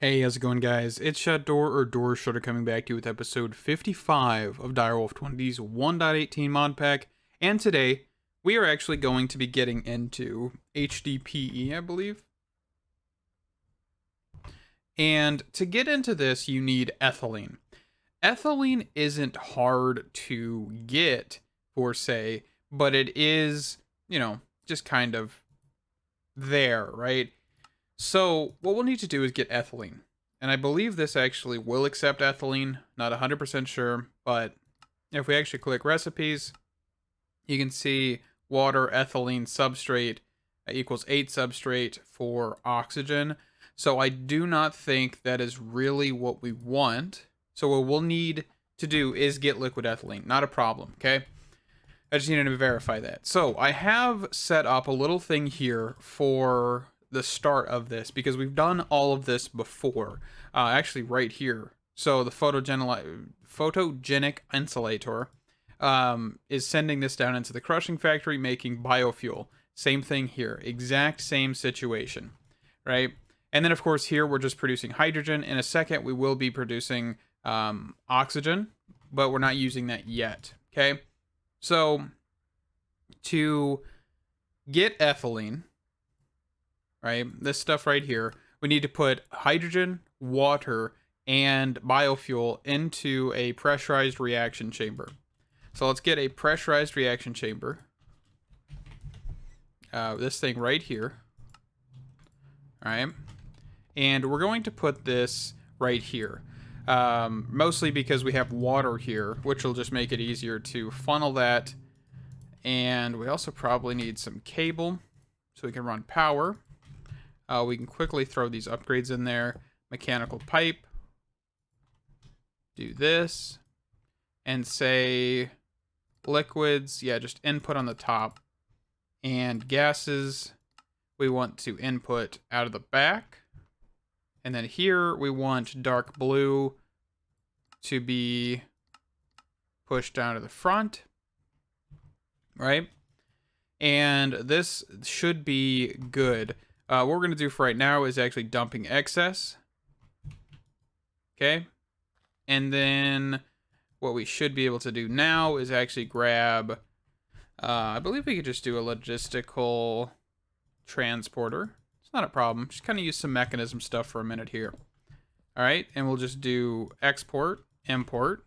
Hey, how's it going, guys? It's Shutdoor or Door Shutter coming back to you with episode 55 of Direwolf20's 1.18 mod pack, and today we are actually going to be getting into HDPE, I believe. And to get into this, you need ethylene. Ethylene isn't hard to get, per se, but it is, just kind of there, right? So what we'll need to do is get ethylene. And I believe this actually will accept ethylene. Not 100% sure, but if we actually click recipes, you can see water, ethylene, substrate equals 8 substrate for oxygen. So I do not think that is really what we want. So what we'll need to do is get liquid ethylene. Not a problem, okay? I just needed to verify that. So I have set up a little thing here for the start of this because we've done all of this before, actually right here. So the photogenic insulator is sending this down into the crushing factory, making biofuel. Same thing here, exact same situation, right? And then of course here we're just producing hydrogen. In a second we will be producing oxygen, but we're not using that yet, okay? So to get ethylene, right, this stuff right here, we need to put hydrogen, water, and biofuel into a pressurized reaction chamber. So let's get a pressurized reaction chamber. This thing right here. All right. And we're going to put this right here. Mostly because we have water here, which will just make it easier to funnel that. And we also probably need some cable so we can run power. We can quickly throw these upgrades in there. Mechanical pipe. Do this. And say liquids. Yeah, just input on the top. And gases, we want to input out of the back. And then here we want dark blue to be pushed down to the front. Right? And this should be good. What we're going to do for right now is actually dumping excess. Okay. And then what we should be able to do now is actually grab, I believe we could just do a logistical transporter. It's not a problem. Just kind of use some mechanism stuff for a minute here. All right. And we'll just do export, import,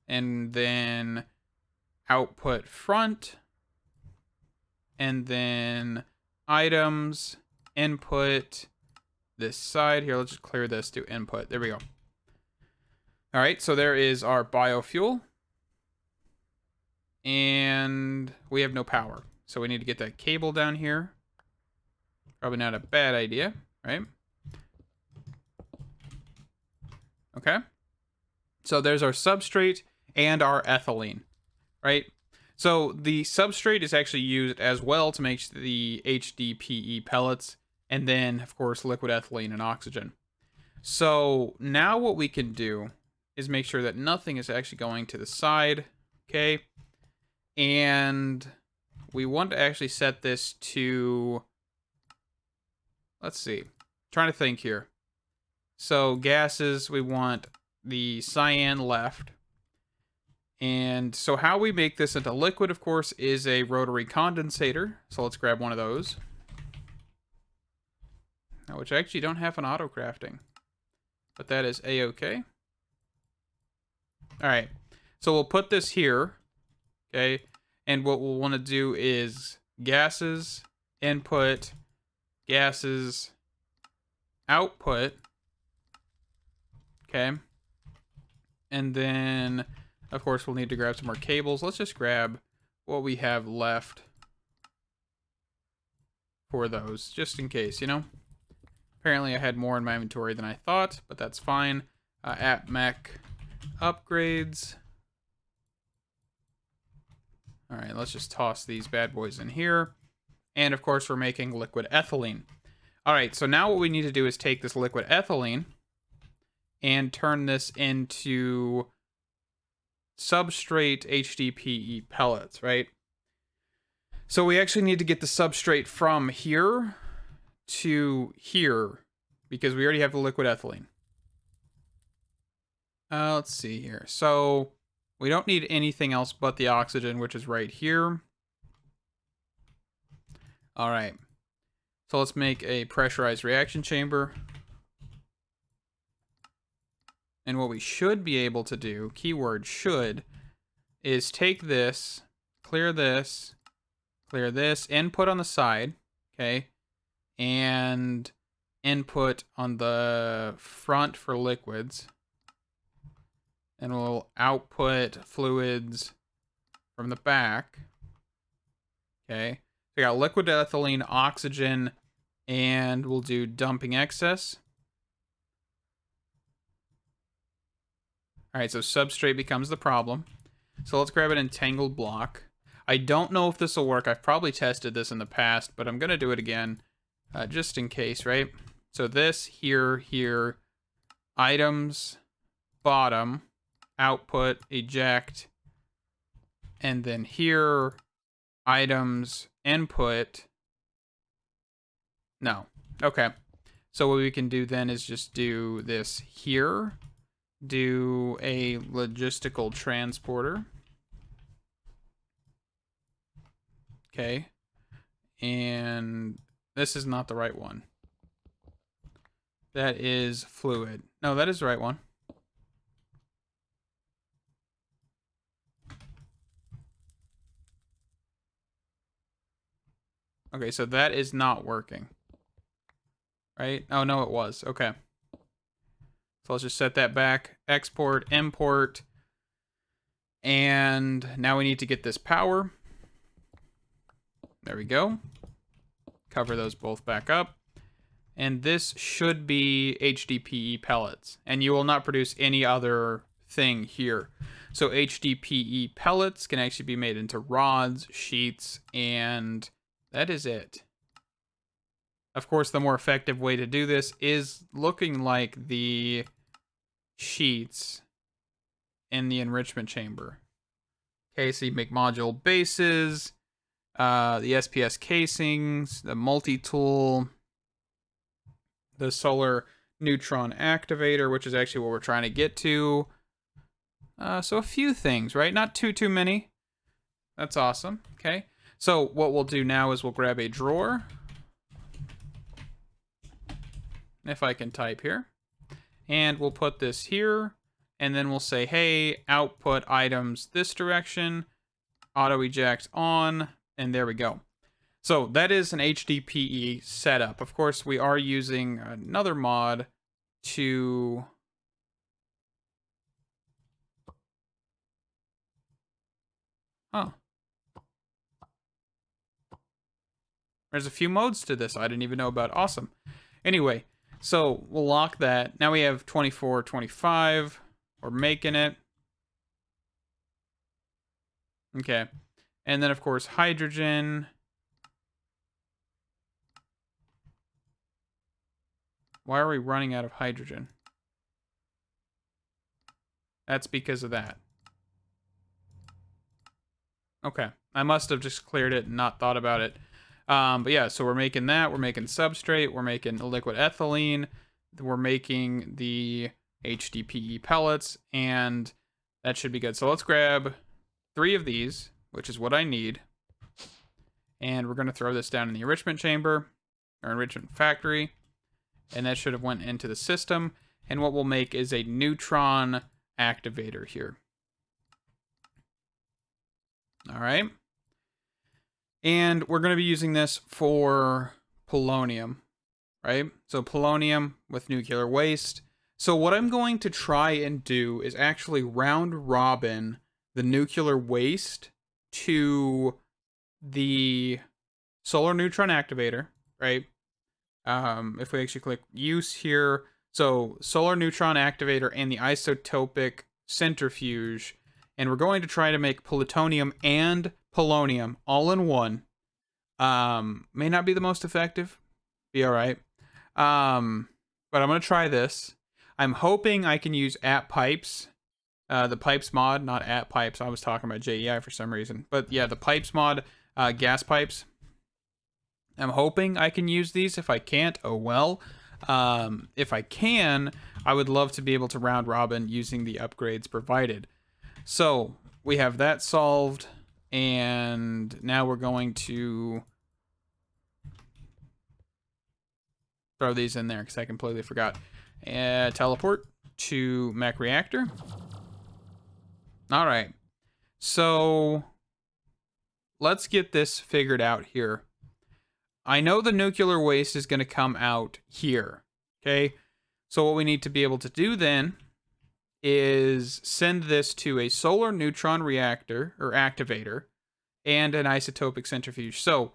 and then output front, and then items, input, this side here. Let's just clear this to input. There we go. All right, so there is our biofuel. And we have no power. So we need to get that cable down here. Probably not a bad idea, right? Okay. So there's our substrate and our ethylene, right? So the substrate is actually used as well to make the HDPE pellets, and then, of course, liquid ethylene and oxygen. So now what we can do is make sure that nothing is actually going to the side, okay? And we want to actually set this to, let's see, trying to think here. So gases, we want the cyan left. And so how we make this into liquid, of course, is a rotary condensator. So let's grab one of those. Which I actually don't have an auto crafting. But that is a-okay. Alright. So we'll put this here. Okay. And what we'll want to do is gases, input, gases, output. Okay. And then, of course, we'll need to grab some more cables. Let's just grab what we have left for those, just in case, you know? Apparently I had more in my inventory than I thought, but that's fine. App mech upgrades. All right, let's just toss these bad boys in here. And of course, we're making liquid ethylene. All right, so now what we need to do is take this liquid ethylene and turn this into substrate HDPE pellets, right? So we actually need to get the substrate from here to here because we already have the liquid ethylene. Let's see here. So we don't need anything else but the oxygen, which is right here. All right. So let's make a pressurized reaction chamber. And what we should be able to do, keyword should, is take this, clear this, input on the side, okay, and input on the front for liquids. And we'll output fluids from the back. Okay. So we got liquid ethylene, oxygen, and we'll do dumping excess. All right, so substrate becomes the problem. So let's grab an entangled block. I don't know if this will work. I've probably tested this in the past, but I'm going to do it again just in case, right? So this here, items, bottom, output, eject, and then here, items, input. No. Okay. So what we can do then is just do this here, do a logistical transporter. Okay. And this is not the right one. That is fluid. No, that is the right one. Okay, so that is not working. Right? Oh, no, it was. Okay. So let's just set that back. Export, import. And now we need to get this power. There we go. Cover those both back up. And this should be HDPE pellets. And you will not produce any other thing here. So HDPE pellets can actually be made into rods, sheets, and that is it. Of course, the more effective way to do this is looking like the sheets in the enrichment chamber. Okay, so you make module bases, the SPS casings, the multi-tool, the solar Neutron Activator, which is actually what we're trying to get to. So a few things, right? Not too many. That's awesome. Okay. So what we'll do now is we'll grab a drawer. If I can type here. And we'll put this here. And then we'll say, hey, output items this direction. Auto eject on. And there we go. So that is an HDPE setup. Of course, we are using another mod to... Oh. There's a few modes to this I didn't even know about. Awesome. Anyway, so we'll lock that. Now we have 24, 25. We're making it. Okay. And then, of course, hydrogen. Why are we running out of hydrogen? That's because of that. Okay. I must have just cleared it and not thought about it. But yeah, so we're making that. We're making substrate. We're making liquid ethylene. We're making the HDPE pellets. And that should be good. So let's grab 3 of these, which is what I need. And we're going to throw this down in the enrichment chamber, or enrichment factory. And that should have went into the system. And what we'll make is a Neutron Activator here. All right. And we're going to be using this for polonium, right? So polonium with nuclear waste. So what I'm going to try and do is actually round robin the nuclear waste to the solar neutron activator, right? If we actually click use here, so solar neutron activator and the isotopic centrifuge, and we're going to try to make plutonium and polonium all in one. May not be the most effective, be all right. But I'm going to try this. I'm hoping I can use at pipes, the pipes mod, not at pipes. I was talking about JEI for some reason, but yeah, the pipes mod, gas pipes. I'm hoping I can use these. If I can't, oh well. If I can, I would love to be able to round robin using the upgrades provided. So we have that solved, and now we're going to throw these in there because I completely forgot. Teleport to mech reactor. All right. So let's get this figured out here. I know the nuclear waste is going to come out here. Okay. So what we need to be able to do then is send this to a solar neutron reactor or activator and an isotopic centrifuge. So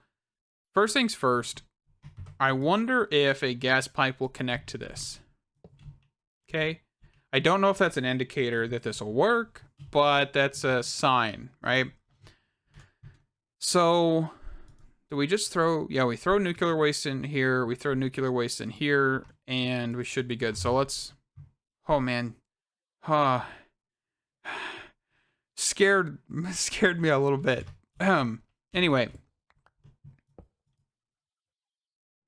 first things first, I wonder if a gas pipe will connect to this. Okay. I don't know if that's an indicator that this will work, but that's a sign, right? So do we just throw, yeah, we throw nuclear waste in here, we throw nuclear waste in here, and we should be good. So let's, oh man, scared me a little bit. Anyway,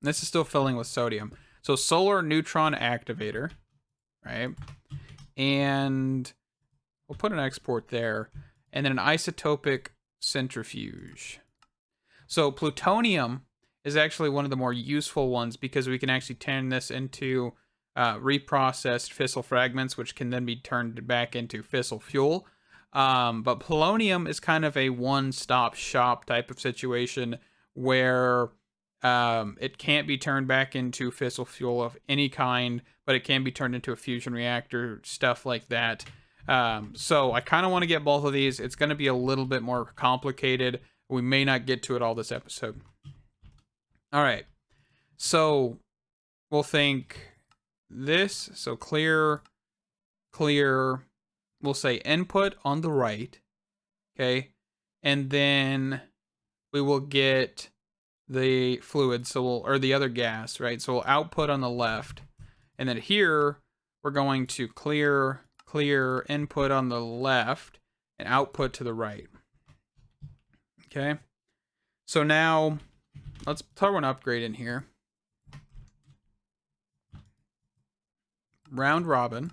this is still filling with sodium. So solar neutron activator, right? And we'll put an export there, and then an isotopic centrifuge. So plutonium is actually one of the more useful ones because we can actually turn this into reprocessed fissile fragments, which can then be turned back into fissile fuel. But polonium is kind of a one-stop shop type of situation where it can't be turned back into fissile fuel of any kind, but it can be turned into a fusion reactor, stuff like that. So I kind of want to get both of these. It's going to be a little bit more complicated. We may not get to it all this episode. All right. So we'll think this. So clear. We'll say input on the right. Okay. And then we will get the fluid, so or the other gas, right? So we'll output on the left, and then here we're going to clear input on the left and output to the right. Okay, so now let's throw an upgrade in here. Round robin.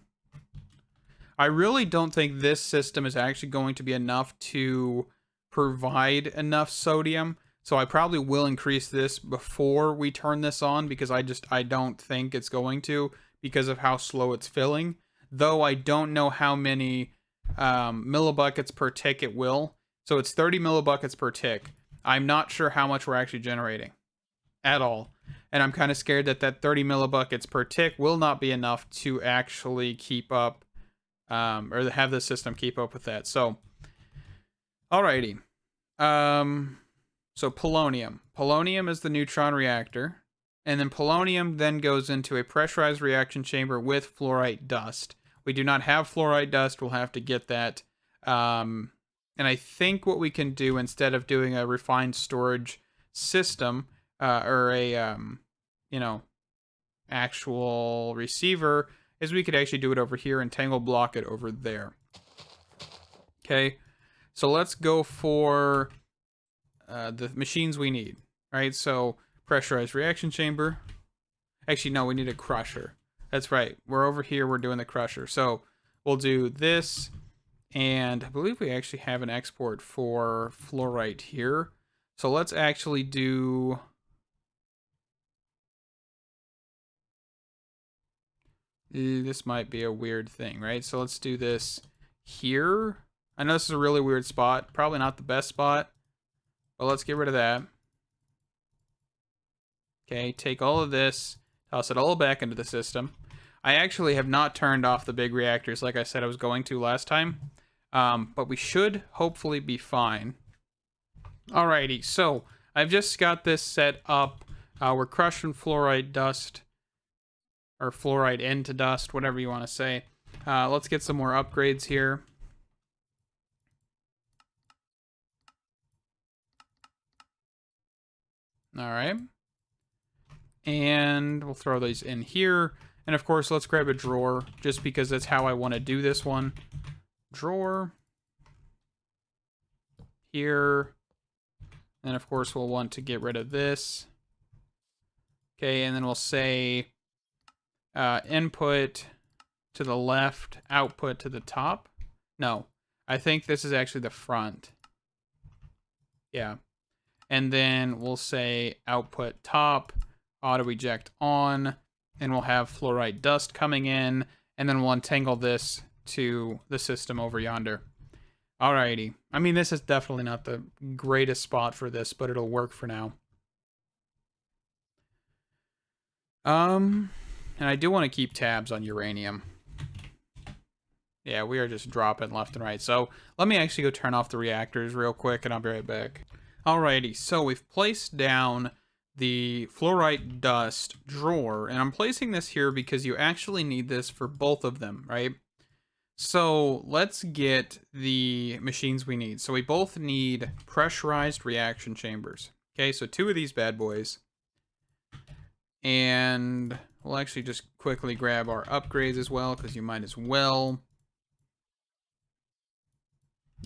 I really don't think this system is actually going to be enough to provide enough sodium. So I probably will increase this before we turn this on because I don't think it's going to because of how slow it's filling. Though I don't know how many millibuckets per tick it will. So it's 30 millibuckets per tick. I'm not sure how much we're actually generating at all. And I'm kind of scared that 30 millibuckets per tick will not be enough to actually keep up or have the system keep up with that. So, alrighty. So polonium. Polonium is the neutron reactor. And then polonium then goes into a pressurized reaction chamber with fluorite dust. We do not have fluorite dust. We'll have to get that. And I think what we can do instead of doing a refined storage system or a, actual receiver is we could actually do it over here and tangle block it over there. Okay. So let's go for the machines we need, right? So pressurized reaction chamber. Actually, no, we need a crusher. That's right. We're over here. We're doing the crusher. So we'll do this. And I believe we actually have an export for fluorite here. So let's actually do... This might be a weird thing, right? So let's do this here. I know this is a really weird spot. Probably not the best spot. But let's get rid of that. Okay, take all of this. Toss it all back into the system. I actually have not turned off the big reactors like I said I was going to last time. But we should hopefully be fine. Alrighty, so I've just got this set up. We're crushing fluoride dust. Or fluoride into dust, whatever you want to say. Let's get some more upgrades here. Alright. And we'll throw these in here. And of course, let's grab a drawer, just because that's how I want to do this one. Drawer. Here. And of course, we'll want to get rid of this. Okay, and then we'll say input to the left, output to the top. No, I think this is actually the front. Yeah. And then we'll say output top, auto eject on, and we'll have fluorite dust coming in, and then we'll untangle this to the system over yonder. Alrighty. I mean, this is definitely not the greatest spot for this, but it'll work for now. And I do want to keep tabs on uranium. Yeah, we are just dropping left and right. So let me actually go turn off the reactors real quick, and I'll be right back. Alrighty, so we've placed down the fluorite dust drawer, and I'm placing this here because you actually need this for both of them, right? So let's get the machines we need. So we both need pressurized reaction chambers. Okay, so 2 of these bad boys. And we'll actually just quickly grab our upgrades as well, because you might as well.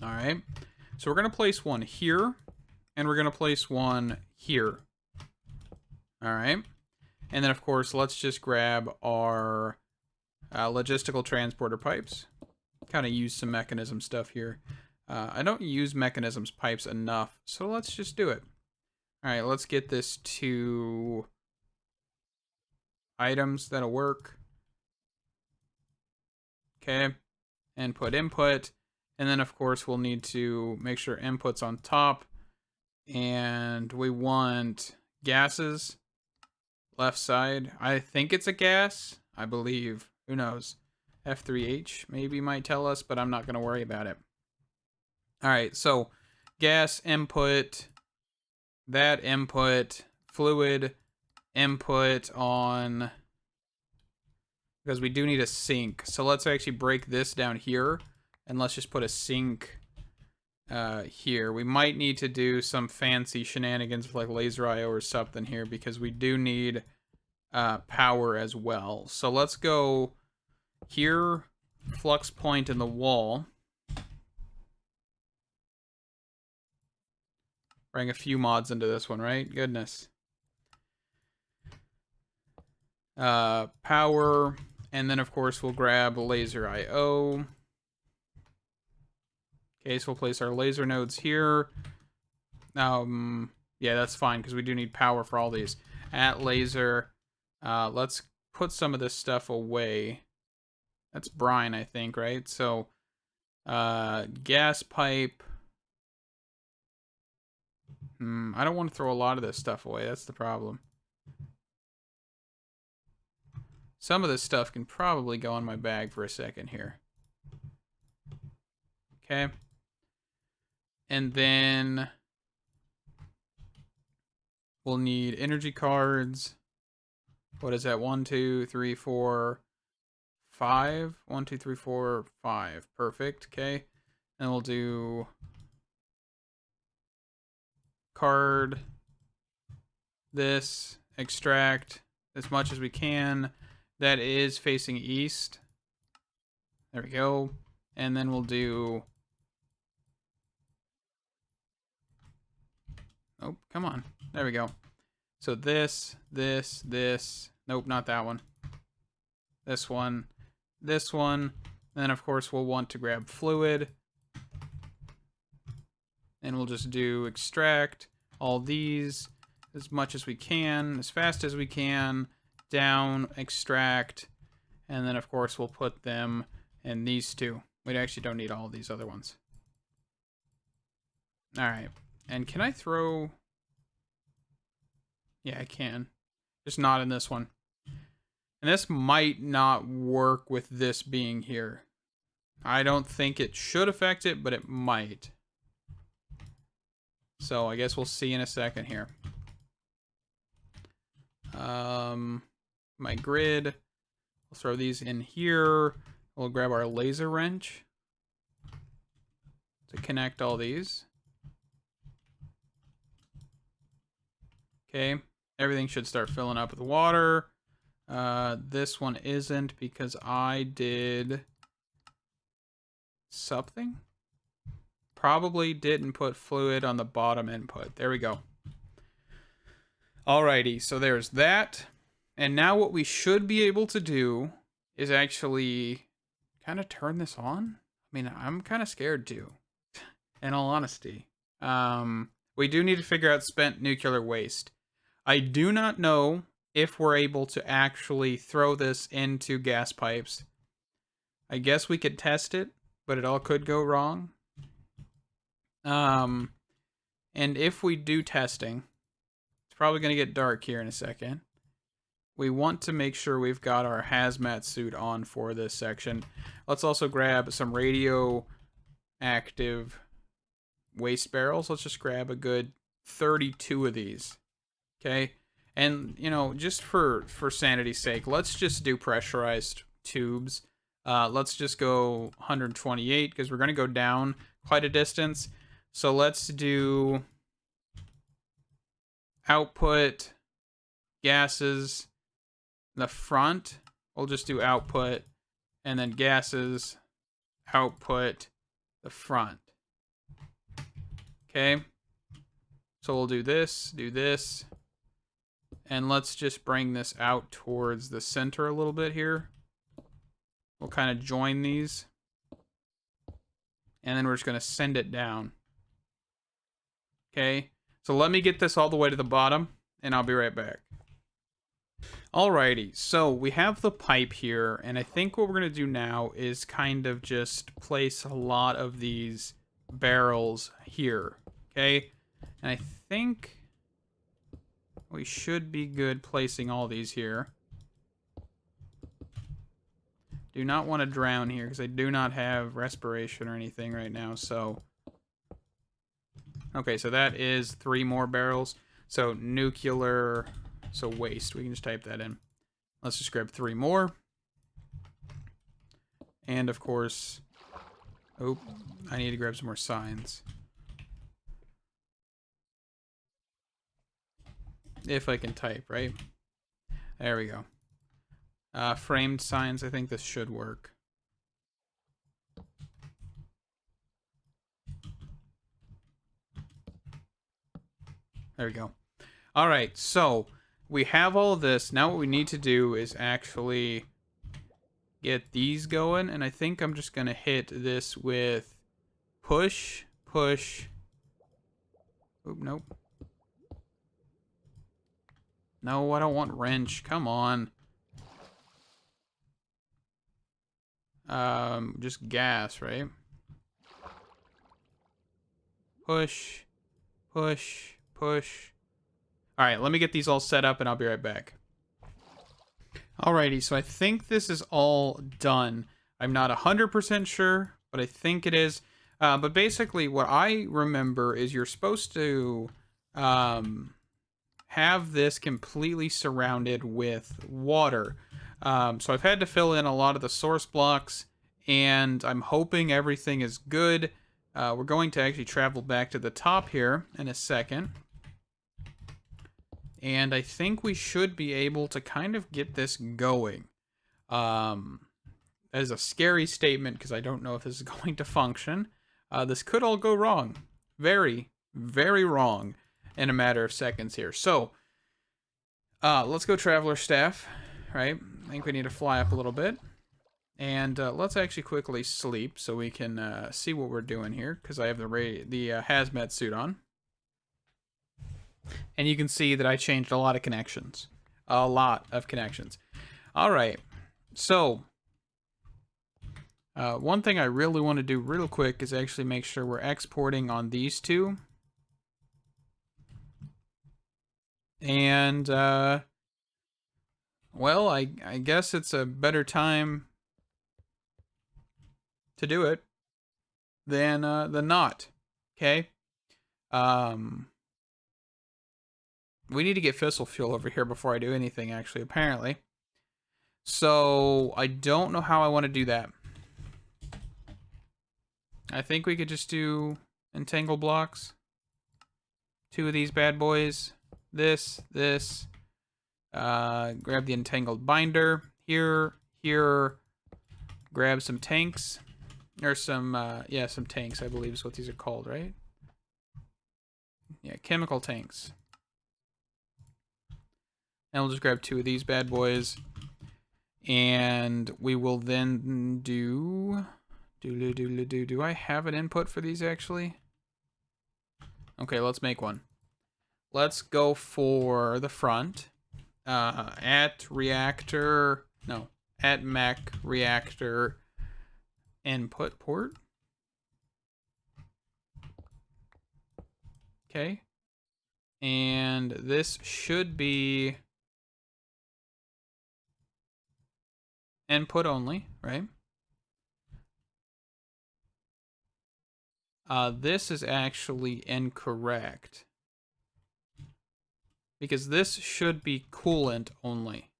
Alright, so we're going to place one here, and we're going to place one here. Alright, and then of course, let's just grab our logistical transporter pipes. Kind of use some mechanism stuff here. I don't use mechanisms pipes enough, so let's just do it. Alright, let's get this to items. That'll work. Okay, input. And then, of course, we'll need to make sure input's on top. And we want gases. Left side. I think it's a gas. I believe. Who knows? F3H maybe might tell us, but I'm not going to worry about it. Alright, so gas input. That input. Fluid input on... Because we do need a sink. So let's actually break this down here. And let's just put a sink here. We might need to do some fancy shenanigans with like laser IO or something here, because we do need power as well. So let's go here, flux point in the wall. Bring a few mods into this one, right? Goodness. Power, and then of course we'll grab laser IO. Okay, so we'll place our laser nodes here. Yeah, that's fine, because we do need power for all these. At laser, let's put some of this stuff away. That's brine, I think, right? So, gas pipe. I don't want to throw a lot of this stuff away. That's the problem. Some of this stuff can probably go in my bag for a second here. Okay. And then we'll need energy cards. What is that? 1, 2, 3, 4, 5. 1, 2, 3, 4, 5. Perfect. Okay. And we'll do card this, extract as much as we can. That is facing east. There we go. And then we'll do... Oh, come on. There we go. So this. Nope, not that one. This one. And then, of course, we'll want to grab fluid. And we'll just do extract all these as much as we can, as fast as we can. Down, extract. And then, of course, we'll put them in these 2. We actually don't need all of these other ones. Alright. And can I throw... Yeah, I can. Just not in this one. And this might not work with this being here. I don't think it should affect it, but it might. So I guess we'll see in a second here. My grid. We'll throw these in here. We'll grab our laser wrench to connect all these. Okay, everything should start filling up with water. This one isn't because I did something. Probably didn't put fluid on the bottom input. There we go. Alrighty, so there's that. And now what we should be able to do is actually kind of turn this on. I mean, I'm kind of scared too, in all honesty. We do need to figure out spent nuclear waste. I do not know if we're able to actually throw this into gas pipes. I guess we could test it, but it all could go wrong. And if we do testing, it's probably going to get dark here in a second. We want to make sure we've got our hazmat suit on for this section. Let's also grab some radioactive waste barrels. Let's just grab a good 32 of these. Okay? And, you know, just for sanity's sake, let's just do pressurized tubes. Let's just go 128 because we're going to go down quite a distance. So let's do output gases. The front, we'll just do output, and then gases, output, the front. Okay, so we'll do this, and let's just bring this out towards the center a little bit here. We'll kind of join these, and then we're just going to send it down. Okay, so let me get this all the way to the bottom, and I'll be right back. Alrighty, so we have the pipe here, and I think what we're going to do now is kind of just place a lot of these barrels here, okay? And I think we should be good placing all these here. Do not want to drown here, because I do not have respiration or anything right now, so... Okay, so that is 3 more barrels. So nuclear... So waste, we can just type that in. Let's just grab 3 more. And of course, oh, I need to grab some more signs. If I can type, right? There we go. Framed signs, I think this should work. There we go. All right, so we have all of this. Now what we need to do is actually get these going. And I think I'm just going to hit this with push, push. Oop, nope. No, I don't want wrench. Come on. Just gas, right? Push, push, push. All right, let me get these all set up and I'll be right back. Alrighty, so I think this is all done. I'm not 100% sure, but I think it is. But basically what I remember is you're supposed to have this completely surrounded with water. So I've had to fill in a lot of the source blocks, and I'm hoping everything is good. We're going to actually travel back to the top here in a second. And I think we should be able to kind of get this going. That is a scary statement because I don't know if this is going to function. This could all go wrong. Very, very wrong in a matter of seconds here. So, let's go Traveler Staff, right? I think we need to fly up a little bit. And let's actually quickly sleep so we can see what we're doing here because I have the hazmat suit on. And you can see that I changed a lot of connections. A lot of connections. Alright, so one thing I really want to do real quick is actually make sure we're exporting on these two. And, well, I guess it's a better time to do it than not. Okay? We need to get fissile fuel over here before I do anything, actually, apparently. So, I don't know how I want to do that. I think we could just do entangle blocks. 2 of these bad boys. This. Grab the entangled binder. Here. Grab some tanks. Or some, yeah, some tanks, I believe is what these are called, right? Yeah, chemical tanks. And we'll just grab 2 of these bad boys. And we will then do... Do I have an input for these, actually? Okay, let's make one. Let's go for the front. At reactor... No. At mech reactor input port. Okay. And this should be input only, right? This is actually incorrect. Because this should be coolant only.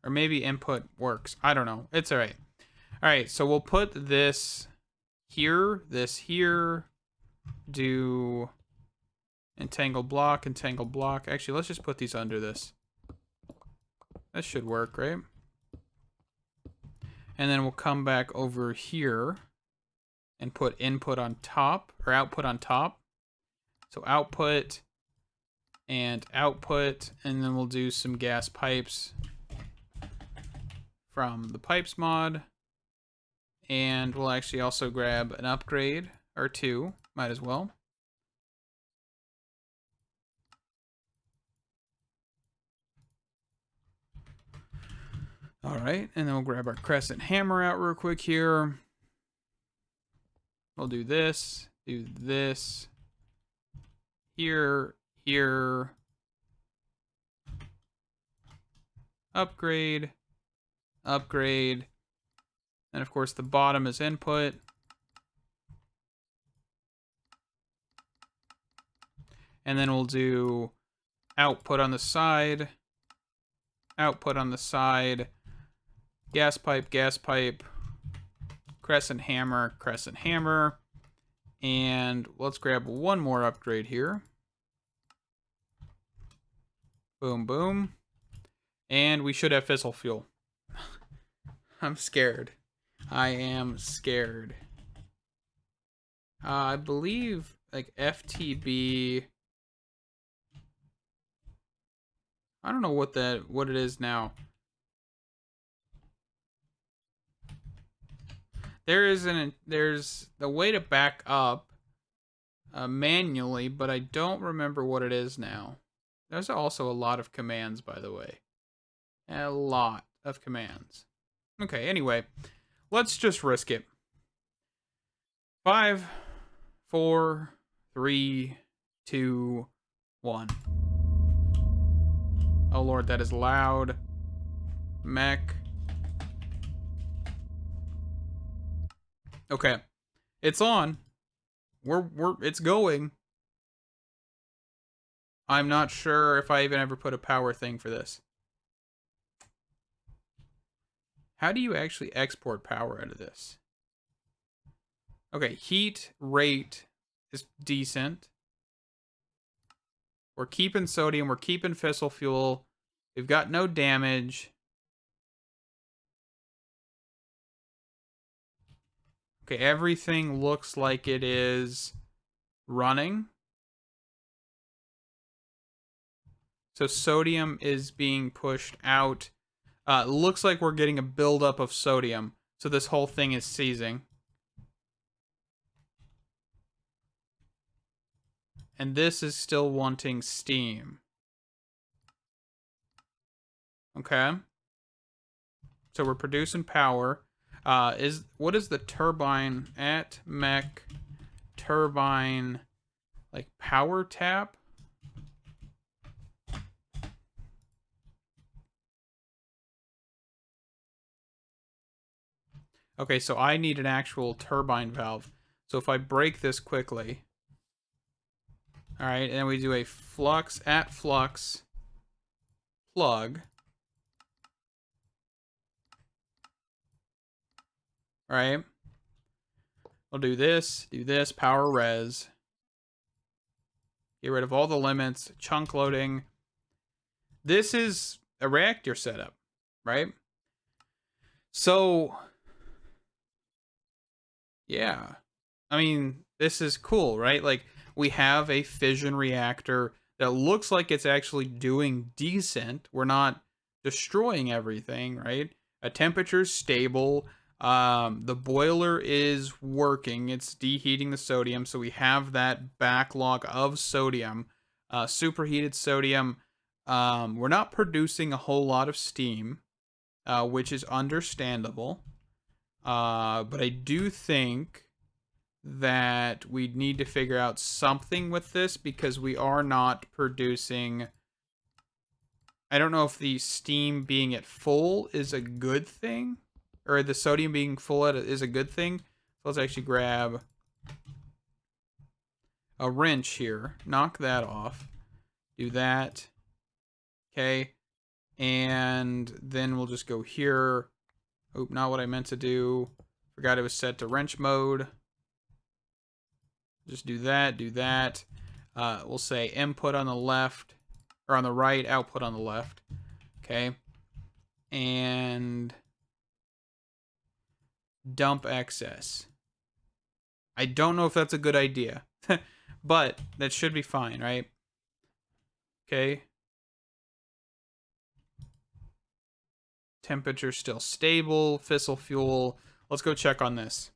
Or maybe input works. I don't know. It's alright. Alright, so we'll put this here, do entangle block. Actually, let's just put these under this. That should work, right? And then we'll come back over here and put input on top, or output on top. So output and output, and then we'll do some gas pipes from the pipes mod. And we'll actually also grab an upgrade or 2, might as well. All right, and then we'll grab our crescent hammer out real quick here. We'll do this, here, upgrade, and of course the bottom is input. And then we'll do output on the side, gas pipe, crescent hammer, and let's grab one more upgrade here. Boom, boom. And we should have fissile fuel. I'm scared. I am scared. I believe like FTB. I don't know what it is now. There's the way to back up manually, but I don't remember what it is now. There's also a lot of commands, by the way. A lot of commands. Okay, anyway, let's just risk it. 5, 4, 3, 2, 1. Oh lord, that is loud. Mech. Okay. It's on. It's going. I'm not sure if I even ever put a power thing for this. How do you actually export power out of this? Okay, heat rate is decent. We're keeping sodium. We're keeping fissile fuel. We've got no damage. Okay, everything looks like it is running. So sodium is being pushed out. Looks like we're getting a buildup of sodium. So this whole thing is seizing. And this is still wanting steam. Okay. So we're producing power. What is the turbine at mech turbine like power tap? Okay, so I need an actual turbine valve. So if I break this quickly. All right, and then we do a flux at flux plug. All right. We'll do this, power res. Get rid of all the limits, chunk loading. This is a reactor setup, right? So, yeah. I mean, this is cool, right? Like, we have a fission reactor that looks like it's actually doing decent. We're not destroying everything, right? A temperature's stable. The boiler is working. It's deheating the sodium, so we have that backlog of sodium, superheated sodium. We're not producing a whole lot of steam, which is understandable. But I do think that we need to figure out something with this because we are not producing. I don't know if the steam being at full is a good thing, or the sodium being full is a good thing. So let's actually grab a wrench here, knock that off, do that. Okay. And then we'll just go here. Oop, not what I meant to do. Forgot it was set to wrench mode. Just do that, do that. We'll say input on the left, or on the right, output on the left. Okay. And dump excess. I don't know if that's a good idea, but that should be fine, right? Okay. Temperature still stable. Fissile fuel. Let's go check on this.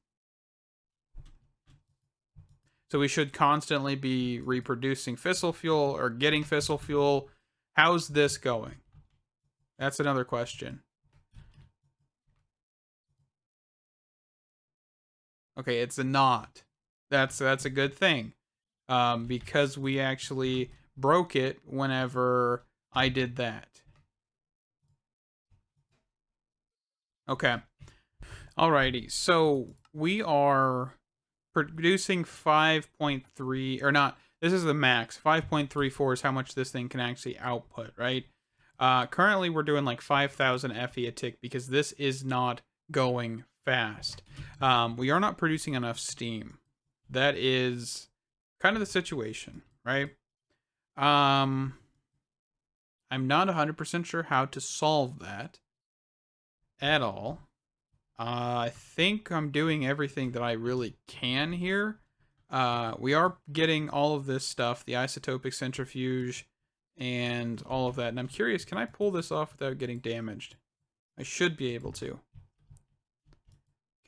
So we should constantly be reproducing fissile fuel or getting fissile fuel. How's this going? That's another question. Okay, it's a not. That's a good thing. Because we actually broke it whenever I did that. Okay. Alrighty. So we are producing 5.3, or not, this is the max. 5.34 is how much this thing can actually output, right? Currently we're doing like 5,000 FE a tick because this is not going fast. We are not producing enough steam. That is kind of the situation, right? I'm not 100% sure how to solve that at all. I think I'm doing everything that I really can here. We are getting all of this stuff, the isotopic centrifuge and all of that. And I'm curious, can I pull this off without getting damaged? I should be able to.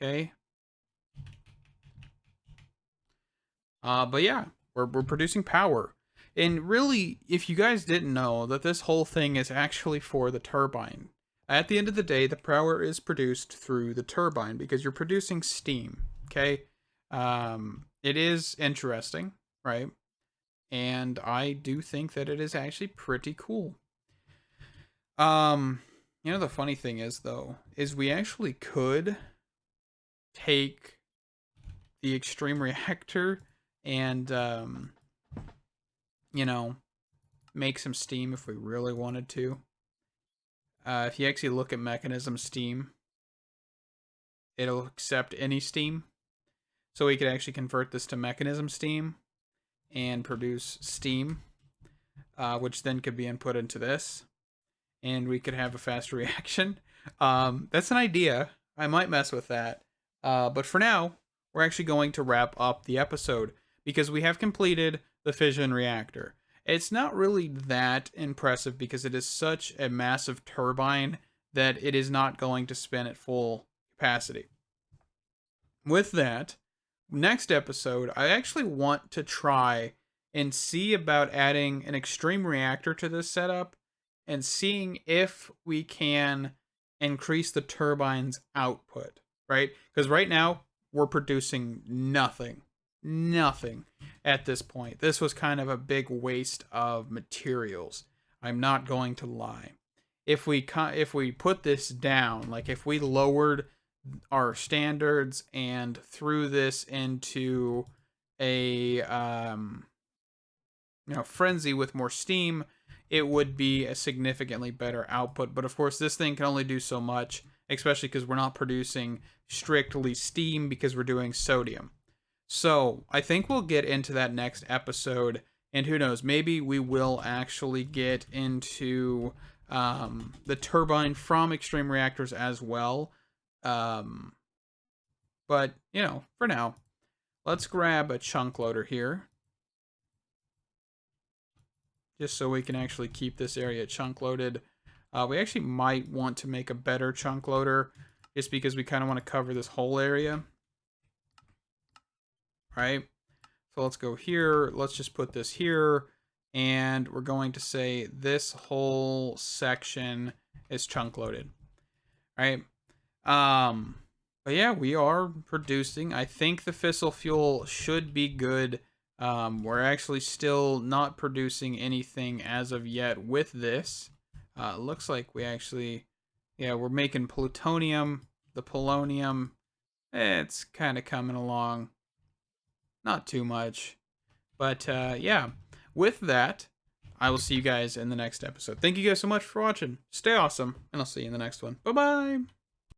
Okay. But yeah, we're producing power. And really, if you guys didn't know, that this whole thing is actually for the turbine. At the end of the day, the power is produced through the turbine because you're producing steam, okay? It is interesting, right? And I do think that it is actually pretty cool. You know, the funny thing is, though, is we actually could take the extreme reactor and, you know, make some steam if we really wanted to. If you actually look at mechanism steam, it'll accept any steam. So we could actually convert this to mechanism steam and produce steam, which then could be input into this. And we could have a fast reaction. That's an idea. I might mess with that. But for now, we're actually going to wrap up the episode because we have completed the fission reactor. It's not really that impressive because it is such a massive turbine that it is not going to spin at full capacity. With that, next episode, I actually want to try and see about adding an extreme reactor to this setup and seeing if we can increase the turbine's output, right? Because right now, we're producing nothing at this point. This was kind of a big waste of materials. I'm not going to lie. If we put this down, like if we lowered our standards and threw this into a frenzy with more steam, it would be a significantly better output. But of course, this thing can only do so much, especially because we're not producing strictly steam because we're doing sodium. So I think we'll get into that next episode, and who knows, maybe we will actually get into the turbine from extreme reactors as well. But for now, let's grab a chunk loader here. just so we can actually keep this area chunk loaded. We actually might want to make a better chunk loader just because we kind of want to cover this whole area. Right? So let's go here. Let's just put this here. And we're going to say this whole section is chunk loaded. Right? But yeah, we are producing. I think the fissile fuel should be good. We're actually still not producing anything as of yet with this. Looks like we actually, yeah, we're making plutonium, the polonium. It's kind of coming along. Not too much. But yeah, with that, I will see you guys in the next episode. Thank you guys so much for watching. Stay awesome, and I'll see you in the next one. Bye-bye.